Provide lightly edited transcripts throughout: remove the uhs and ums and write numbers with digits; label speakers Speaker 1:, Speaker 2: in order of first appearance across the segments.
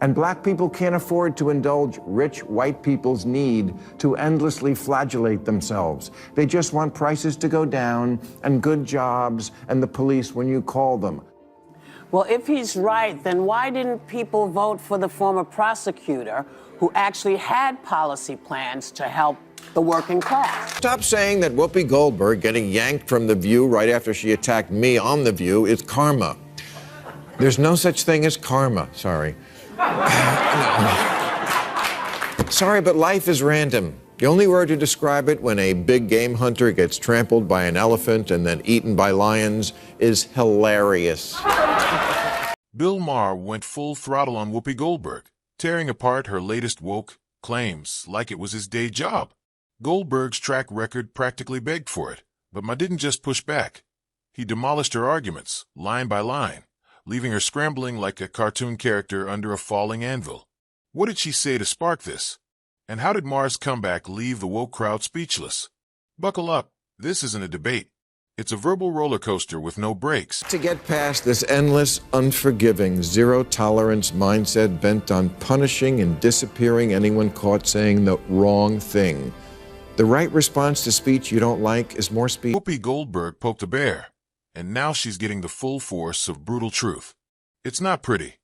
Speaker 1: And black people can't afford to indulge rich white people's need to endlessly flagellate themselves. They just want prices to go down and good jobs and the police when you call them.
Speaker 2: Well, if he's right, then why didn't people vote for the former prosecutor who actually had policy plans to help the working class?
Speaker 1: Stop saying that Whoopi Goldberg getting yanked from The View right after she attacked me on The View is karma. There's no such thing as karma, sorry. Sorry, but life is random. The only word to describe it when a big game hunter gets trampled by an elephant and then eaten by lions is hilarious.
Speaker 3: Bill Maher went full throttle on Whoopi Goldberg, tearing apart her latest woke claims like it was his day job. Goldberg's track record practically begged for it, but Ma didn't just push back. He demolished her arguments, line by line, leaving her scrambling like a cartoon character under a falling anvil. What did she say to spark this? And how did Maher's comeback leave the woke crowd speechless? Buckle up. This isn't a debate. It's a verbal roller coaster with no brakes.
Speaker 1: To get past this endless, unforgiving, zero-tolerance mindset bent on punishing and disappearing anyone caught saying the wrong thing. The right response to speech you don't like is more speech.
Speaker 3: Whoopi Goldberg poked a bear, and now she's getting the full force of brutal truth. It's not pretty.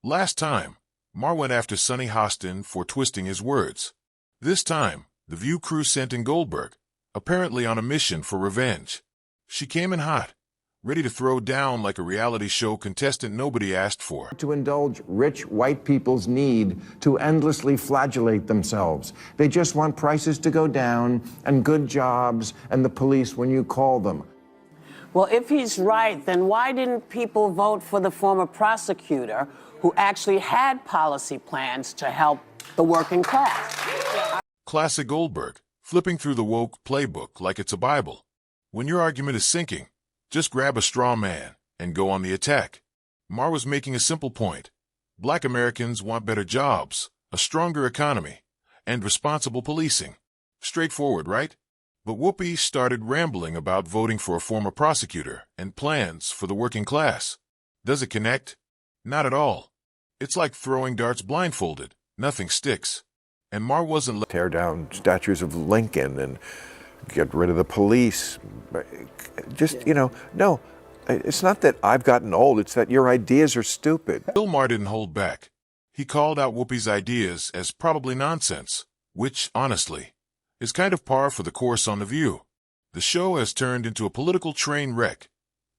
Speaker 3: Last time, Maher went after Sonny Hostin for twisting his words. This time, the View crew sent in Goldberg, apparently on a mission for revenge. She came in hot, ready to throw down like a reality show contestant nobody asked for.
Speaker 1: To indulge rich white people's need to endlessly flagellate themselves. They just want prices to go down and good jobs and the police when you call them.
Speaker 2: Well, if he's right, then why didn't people vote for the former prosecutor who actually had policy plans to help the working class?
Speaker 3: Classic Goldberg, flipping through the woke playbook like it's a Bible. When your argument is sinking, just grab a straw man and go on the attack. Maher was making a simple point. Black Americans want better jobs, a stronger economy, and responsible policing. Straightforward, right? But Whoopi started rambling about voting for a former prosecutor and plans for the working class. Does it connect? Not at all. It's like throwing darts blindfolded. Nothing sticks. And Maher wasn't...
Speaker 1: Tear down statues of Lincoln and get rid of the police. Just, no. It's not that I've gotten old. It's that your ideas are stupid.
Speaker 3: Bill Maher didn't hold back. He called out Whoopi's ideas as probably nonsense, which, honestly, is kind of par for the course on The View. The show has turned into a political train wreck,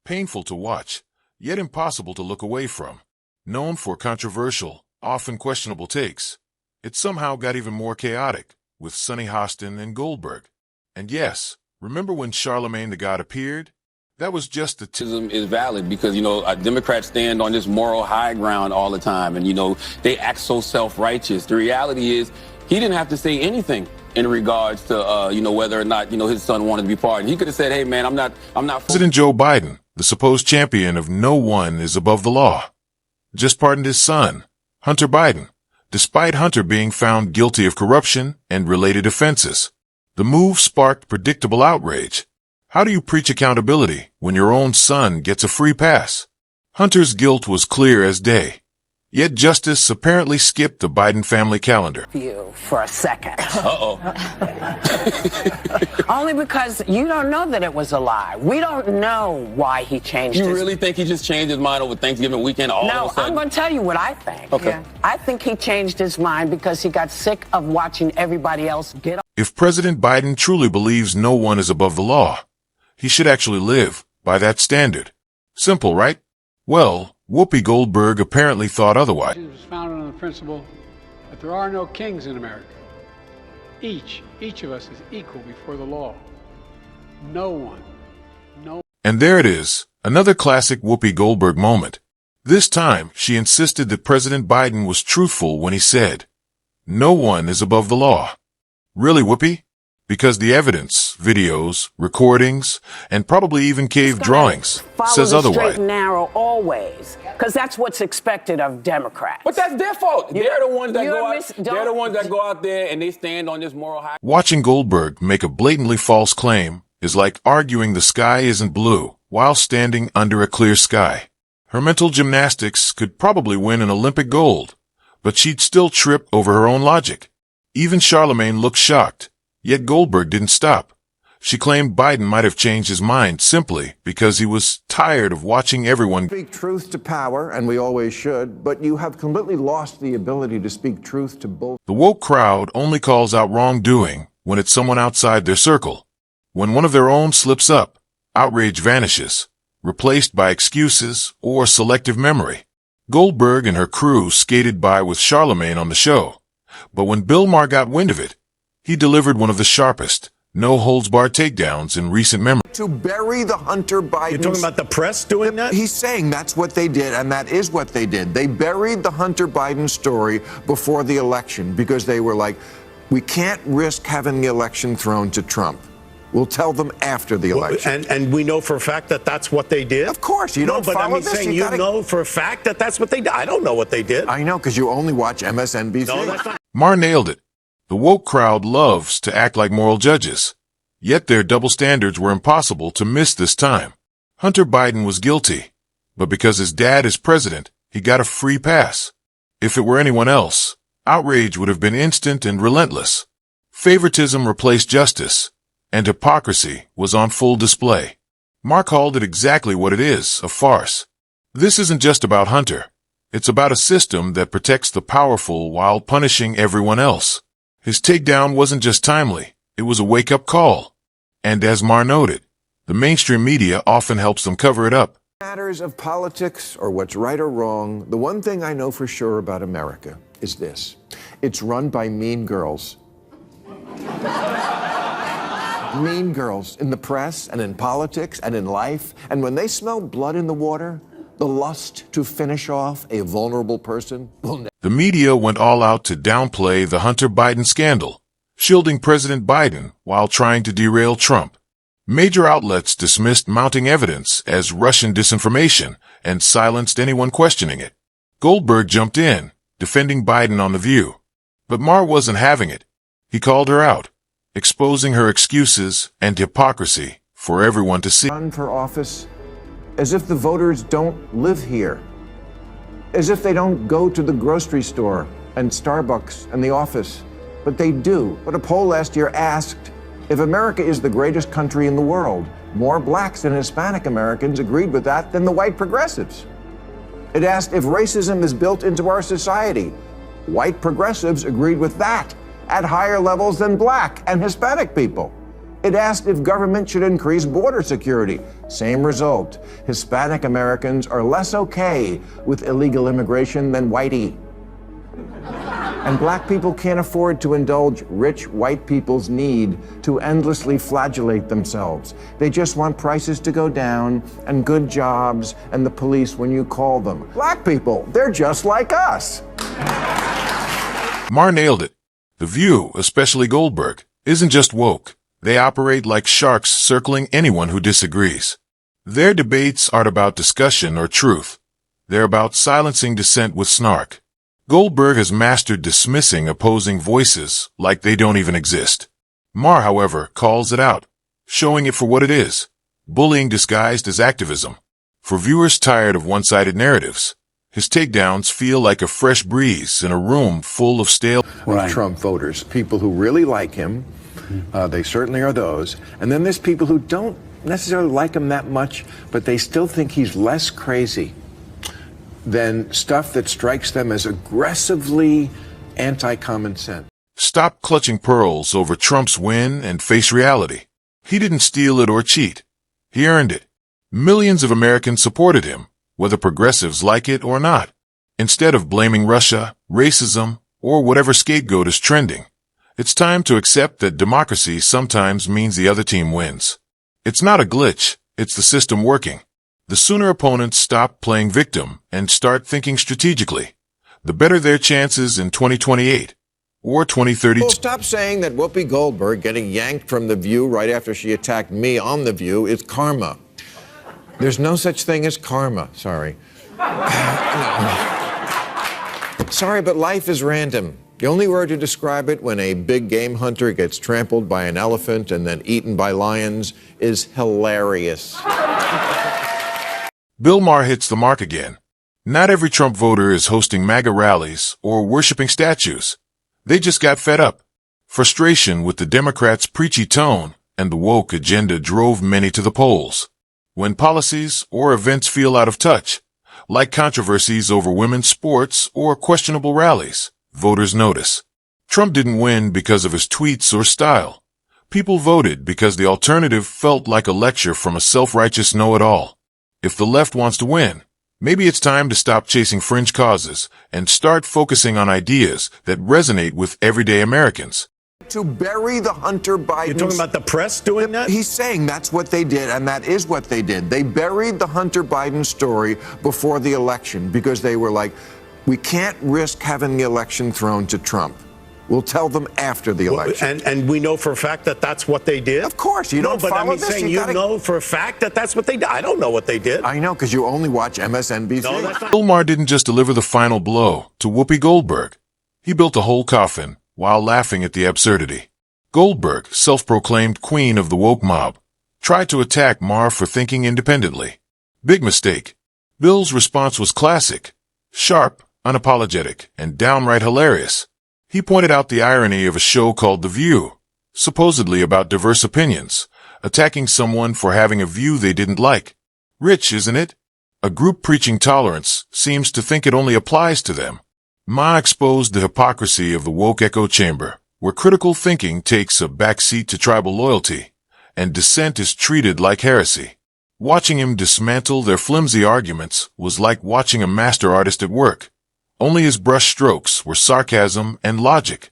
Speaker 3: painful to watch, yet impossible to look away from. Known for controversial, often questionable takes, it somehow got even more chaotic with Sonny Hostin and Goldberg. And yes, remember when Charlemagne the God appeared? That was just the
Speaker 4: is valid because, Democrats stand on this moral high ground all the time. And, they act so self-righteous. The reality is he didn't have to say anything in regards to, whether or not, his son wanted to be pardoned. He could have said, hey, man, I'm not.
Speaker 3: President Joe Biden, the supposed champion of no one is above the law, just pardoned his son, Hunter Biden, despite Hunter being found guilty of corruption and related offenses. The move sparked predictable outrage. How do you preach accountability when your own son gets a free pass? Hunter's guilt was clear as day. Yet justice apparently skipped the Biden family calendar.
Speaker 2: You for a second.
Speaker 4: Uh-oh.
Speaker 2: Only because you don't know that it was a lie. We don't know why he changed his...
Speaker 4: You really think he just changed his mind over Thanksgiving weekend all of a sudden?
Speaker 2: No, I'm going to tell you what I think.
Speaker 4: Okay.
Speaker 2: Yeah. I think he changed his mind because he got sick of watching everybody else get off.
Speaker 3: If President Biden truly believes no one is above the law, he should actually live by that standard. Simple, right? Well, Whoopi Goldberg apparently thought otherwise.
Speaker 5: It was founded on the principle that there are no kings in America. Each of us is equal before the law. No one.
Speaker 3: And there it is, another classic Whoopi Goldberg moment. This time, she insisted that President Biden was truthful when he said, "No one is above the law." Really, Whoopi? Because the evidence, videos, recordings, and probably even cave drawings says otherwise.
Speaker 2: Straight and narrow always, because that's what's expected of Democrats.
Speaker 4: But that's their fault. They're the ones that go out. They're the ones that go out there and they stand on this moral high.
Speaker 3: Watching Goldberg make a blatantly false claim is like arguing the sky isn't blue while standing under a clear sky. Her mental gymnastics could probably win an Olympic gold, but she'd still trip over her own logic. Even Charlemagne looked shocked, yet Goldberg didn't stop. She claimed Biden might have changed his mind simply because he was tired of watching everyone
Speaker 1: Speak truth to power, and we always should, but you have completely lost the ability to speak truth to both.
Speaker 3: The woke crowd only calls out wrongdoing when it's someone outside their circle. When one of their own slips up, outrage vanishes, replaced by excuses or selective memory. Goldberg and her crew skated by with Charlemagne on the show, but when Bill Maher got wind of it, he delivered one of the sharpest, no-holds-barred takedowns in recent memory.
Speaker 1: To bury the Hunter Biden.
Speaker 6: You're talking about the press doing that?
Speaker 1: He's saying that's what they did, and that is what they did. They buried the Hunter Biden story before the election because they were like, we can't risk having the election thrown to Trump. We'll tell them after the election.
Speaker 6: And we know for a fact that that's what they did?
Speaker 1: Of course. You don't
Speaker 6: but
Speaker 1: follow
Speaker 6: I mean,
Speaker 1: this.
Speaker 6: saying you know for a fact that that's what they did. I don't know what they did.
Speaker 1: I know, because you only watch MSNBC.
Speaker 6: No, that's not.
Speaker 3: Maher nailed it. The woke crowd loves to act like moral judges. Yet their double standards were impossible to miss this time. Hunter Biden was guilty, but because his dad is president, he got a free pass. If it were anyone else, outrage would have been instant and relentless. Favoritism replaced justice, and hypocrisy was on full display. Maher called it exactly what it is, a farce. This isn't just about Hunter. It's about a system that protects the powerful while punishing everyone else. His takedown wasn't just timely, it was a wake-up call. And as Maher noted, the mainstream media often helps them cover it up.
Speaker 1: Matters of politics or what's right or wrong, the one thing I know for sure about America is this. It's run by mean girls. Mean girls in the press and in politics and in life. And when they smell blood in the water, the lust to finish off a vulnerable person will never.
Speaker 3: The media went all out to downplay the Hunter Biden scandal, shielding President Biden while trying to derail Trump. Major outlets dismissed mounting evidence as Russian disinformation and silenced anyone questioning it. Goldberg jumped in, defending Biden on The View. But Maher wasn't having it. He called her out, exposing her excuses and hypocrisy for everyone to see.
Speaker 1: Run for office as if the voters don't live here, as if they don't go to the grocery store and Starbucks and the office. But they do. But a poll last year asked, if America is the greatest country in the world, more blacks and Hispanic Americans agreed with that than the white progressives. It asked if racism is built into our society. White progressives agreed with that at higher levels than black and Hispanic people. It asked if government should increase border security. Same result. Hispanic Americans are less okay with illegal immigration than whitey. And black people can't afford to indulge rich white people's need to endlessly flagellate themselves. They just want prices to go down and good jobs and the police when you call them. Black people, they're just like us.
Speaker 3: Maher nailed it. The View, especially Goldberg, isn't just woke. They operate like sharks circling anyone who disagrees. Their debates aren't about discussion or truth. They're about silencing dissent with snark. Goldberg has mastered dismissing opposing voices like they don't even exist. Maher, however, calls it out, showing it for what it is, bullying disguised as activism. For viewers tired of one-sided narratives, his takedowns feel like a fresh breeze in a room full of stale
Speaker 1: Trump voters, people who really like him. They certainly are those. And then there's people who don't necessarily like him that much, but they still think he's less crazy than stuff that strikes them as aggressively anti-common sense.
Speaker 3: Stop clutching pearls over Trump's win and face reality. He didn't steal it or cheat. He earned it. Millions of Americans supported him, whether progressives like it or not. Instead of blaming Russia, racism, or whatever scapegoat is trending, it's time to accept that democracy sometimes means the other team wins. It's not a glitch, it's the system working. The sooner opponents stop playing victim and start thinking strategically, the better their chances in 2028 or 2032.
Speaker 1: Well, stop saying that Whoopi Goldberg getting yanked from The View right after she attacked me on The View is karma. There's no such thing as karma. Sorry. Sorry, but life is random. The only word to describe it when a big game hunter gets trampled by an elephant and then eaten by lions is hilarious.
Speaker 3: Bill Maher hits the mark again. Not every Trump voter is hosting MAGA rallies or worshiping statues. They just got fed up. Frustration with the Democrats' preachy tone and the woke agenda drove many to the polls. When policies or events feel out of touch, like controversies over women's sports or questionable rallies, voters notice. Trump didn't win because of his tweets or style. People voted because the alternative felt like a lecture from a self-righteous know-it-all. If the left wants to win, maybe it's time to stop chasing fringe causes and start focusing on ideas that resonate with everyday Americans.
Speaker 1: To bury the Hunter Biden.
Speaker 6: You're talking about the press doing that?
Speaker 1: He's saying that's what they did, and that is what they did. They buried the Hunter Biden story before the election because they were like, we can't risk having the election thrown to Trump. We'll tell them after the election.
Speaker 6: And we know for a fact that that's what they did?
Speaker 1: Of course. You don't
Speaker 6: but
Speaker 1: follow
Speaker 6: I mean,
Speaker 1: this.
Speaker 6: saying you know for a fact that that's what they did. I don't know what they did.
Speaker 1: I know, because you only watch MSNBC.
Speaker 6: No, that's not.
Speaker 3: Bill Maher didn't just deliver the final blow to Whoopi Goldberg. He built a whole coffin while laughing at the absurdity. Goldberg, self-proclaimed queen of the woke mob, tried to attack Maher for thinking independently. Big mistake. Bill's response was classic, sharp, unapologetic, and downright hilarious. He pointed out the irony of a show called The View, supposedly about diverse opinions, attacking someone for having a view they didn't like. Rich, isn't it? A group preaching tolerance seems to think it only applies to them. Maher exposed the hypocrisy of the woke echo chamber, where critical thinking takes a backseat to tribal loyalty, and dissent is treated like heresy. Watching him dismantle their flimsy arguments was like watching a master artist at work. Only his brush strokes were sarcasm and logic.